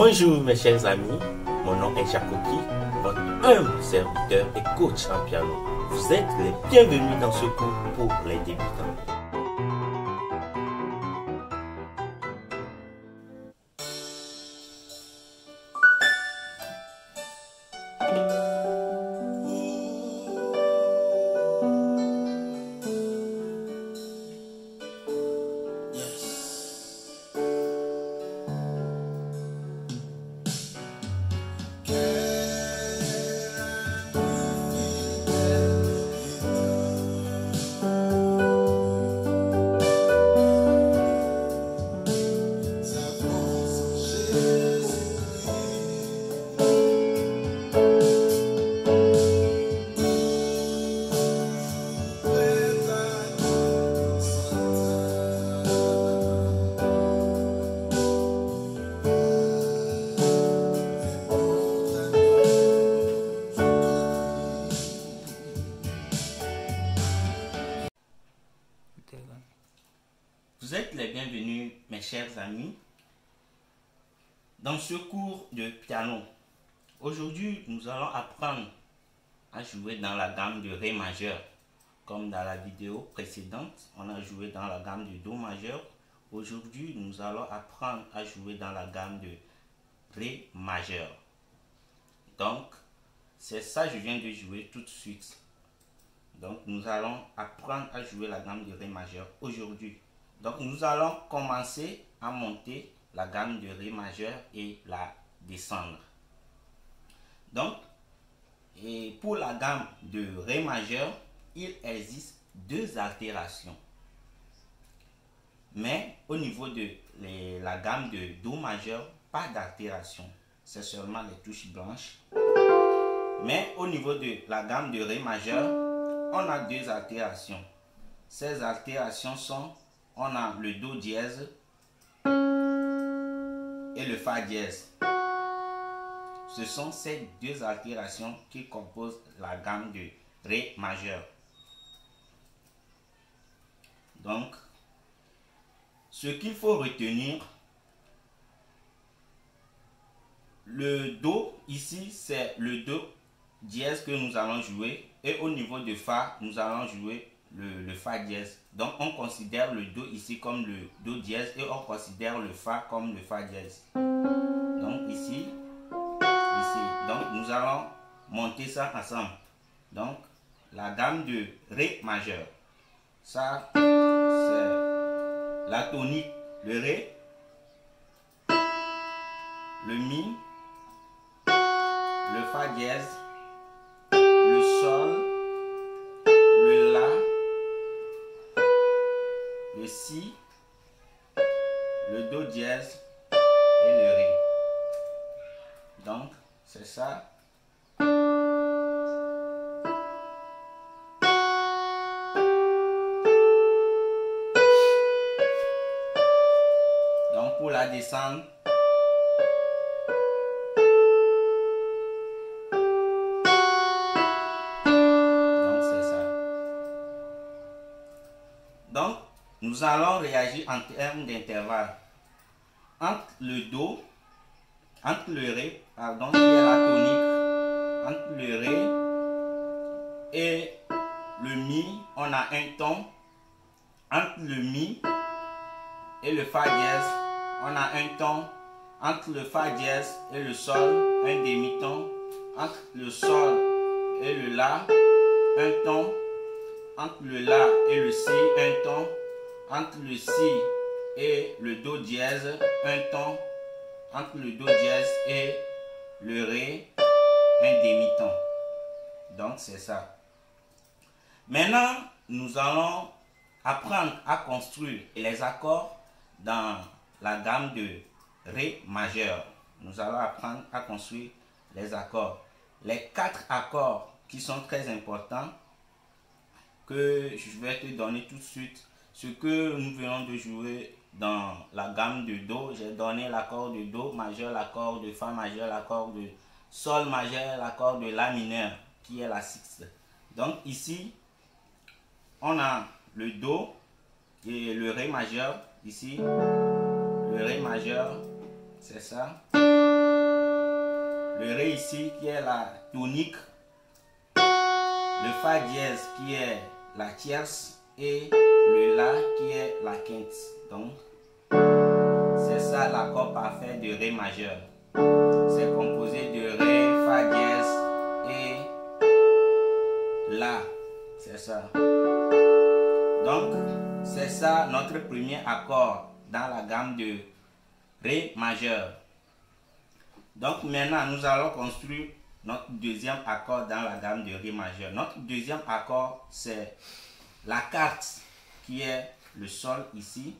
Bonjour mes chers amis, mon nom est Jacoki, votre humble serviteur et coach en piano. Vous êtes les bienvenus dans ce cours pour les débutants. Vous êtes les bienvenus mes chers amis dans ce cours de piano. Aujourd'hui nous allons apprendre à jouer dans la gamme de Ré majeur. Comme dans la vidéo précédente on a joué dans la gamme de Do majeur. Aujourd'hui nous allons apprendre à jouer dans la gamme de Ré majeur. Donc c'est ça que je viens de jouer tout de suite. Donc nous allons apprendre à jouer la gamme de Ré majeur aujourd'hui. Donc nous allons commencer à monter la gamme de Ré majeur et la descendre. Donc, et pour la gamme de Ré majeur, il existe deux altérations. Mais au niveau de la gamme de Do majeur, pas d'altération. C'est seulement les touches blanches. Mais au niveau de la gamme de Ré majeur, on a deux altérations. Ces altérations sont, on a le Do dièse et le Fa dièse. Ce sont ces deux altérations qui composent la gamme de Ré majeur. Donc, ce qu'il faut retenir, le Do ici, c'est le Do dièse que nous allons jouer. Et au niveau de Fa, nous allons jouer le Fa dièse. Donc on considère le Do ici comme le Do dièse et on considère le Fa comme le Fa dièse. Donc ici. Donc nous allons monter ça ensemble. Donc la gamme de Ré majeur. Ça c'est la tonique, le Ré, le Mi, le Fa dièse, le Sol, le La, le Si, le Do dièse et le Ré. Donc c'est ça. Donc pour la descendre, donc c'est ça. Donc nous allons réagir en termes d'intervalle. Entre le Do, entre le Ré, pardon, qui est la tonique, entre le Ré et le Mi, on a un ton. Entre le Mi et le Fa dièse, on a un ton. Entre le Fa dièse et le Sol, un demi-ton. Entre le Sol et le La, un ton. Entre le La et le Si, un ton. Entre le Si et le Do dièse, un ton. Entre le Do dièse et le Ré, un demi-ton. Donc c'est ça. Maintenant, nous allons apprendre à construire les accords dans la gamme de Ré majeur. Nous allons apprendre à construire les accords. Les 4 accords qui sont très importants que je vais te donner tout de suite. Ce que nous venons de jouer dans la gamme de Do, j'ai donné l'accord de Do majeur, l'accord de Fa majeur, l'accord de Sol majeur, l'accord de La mineur qui est la sixte. Donc ici on a le Do et le Ré majeur ici, le Ré majeur, c'est ça. le Ré ici qui est la tonique, le Fa dièse qui est la tierce et le La qui est la quinte. Donc, c'est ça l'accord parfait de Ré majeur. C'est composé de Ré, Fa dièse et La. C'est ça. Donc, c'est ça notre premier accord dans la gamme de Ré majeur. Donc, maintenant, nous allons construire notre deuxième accord dans la gamme de Ré majeur. Notre deuxième accord, c'est la quarte qui est le Sol ici.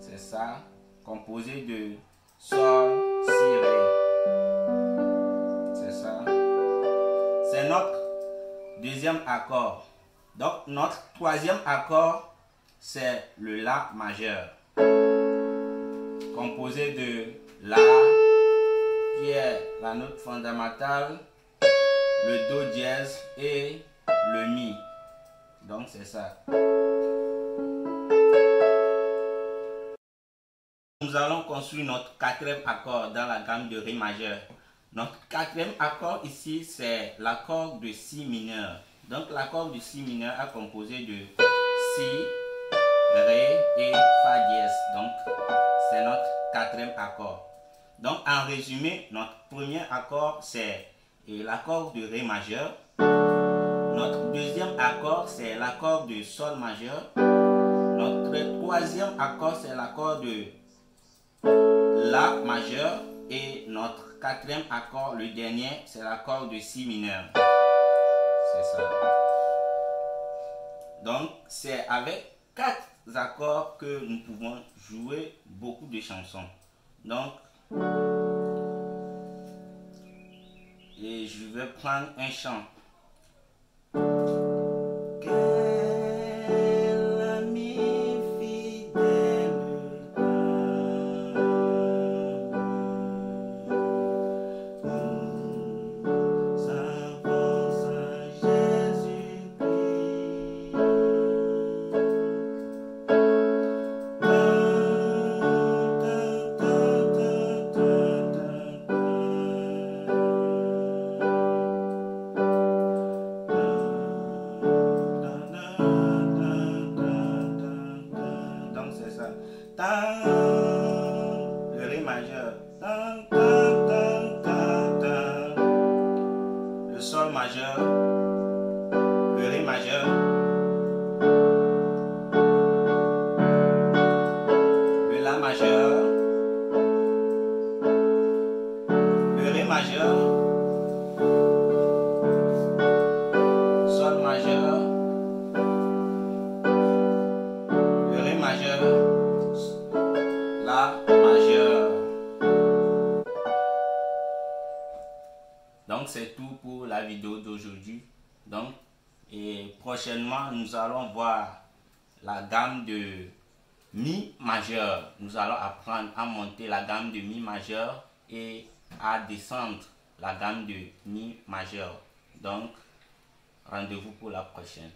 C'est ça, composé de Sol, Si, Ré. C'est ça. C'est notre deuxième accord. Donc, notre troisième accord, c'est le La majeur, composé de La, qui est la note fondamentale, le Do dièse et le Mi. Donc, c'est ça. Nous allons construire notre quatrième accord dans la gamme de Ré majeur. Notre quatrième accord ici, c'est l'accord de Si mineur. Donc, l'accord de Si mineur est composé de Si, Ré et Fa dièse. Donc, c'est notre quatrième accord. Donc, en résumé, notre premier accord, c'est l'accord de Ré majeur. Notre deuxième accord, c'est l'accord de Sol majeur. Notre troisième accord, c'est l'accord de La majeur. Et notre quatrième accord, le dernier, c'est l'accord de Si mineur. C'est ça. Donc, c'est avec 4 accords que nous pouvons jouer beaucoup de chansons. Donc, et je vais prendre un chant. Quel ami fidèle, nous avons un Jésus-Christ. Donc c'est ça. Le Ré majeur. Le Sol majeur. Le Ré majeur. Le La majeur. Le Ré majeur. Sol majeur. Le Ré majeur. La majeur. Donc c'est tout pour la vidéo d'aujourd'hui. Donc, et prochainement nous allons voir la gamme de Mi majeur. Nous allons apprendre à monter la gamme de Mi majeur et à descendre la gamme de Mi majeur. Donc, rendez-vous pour la prochaine.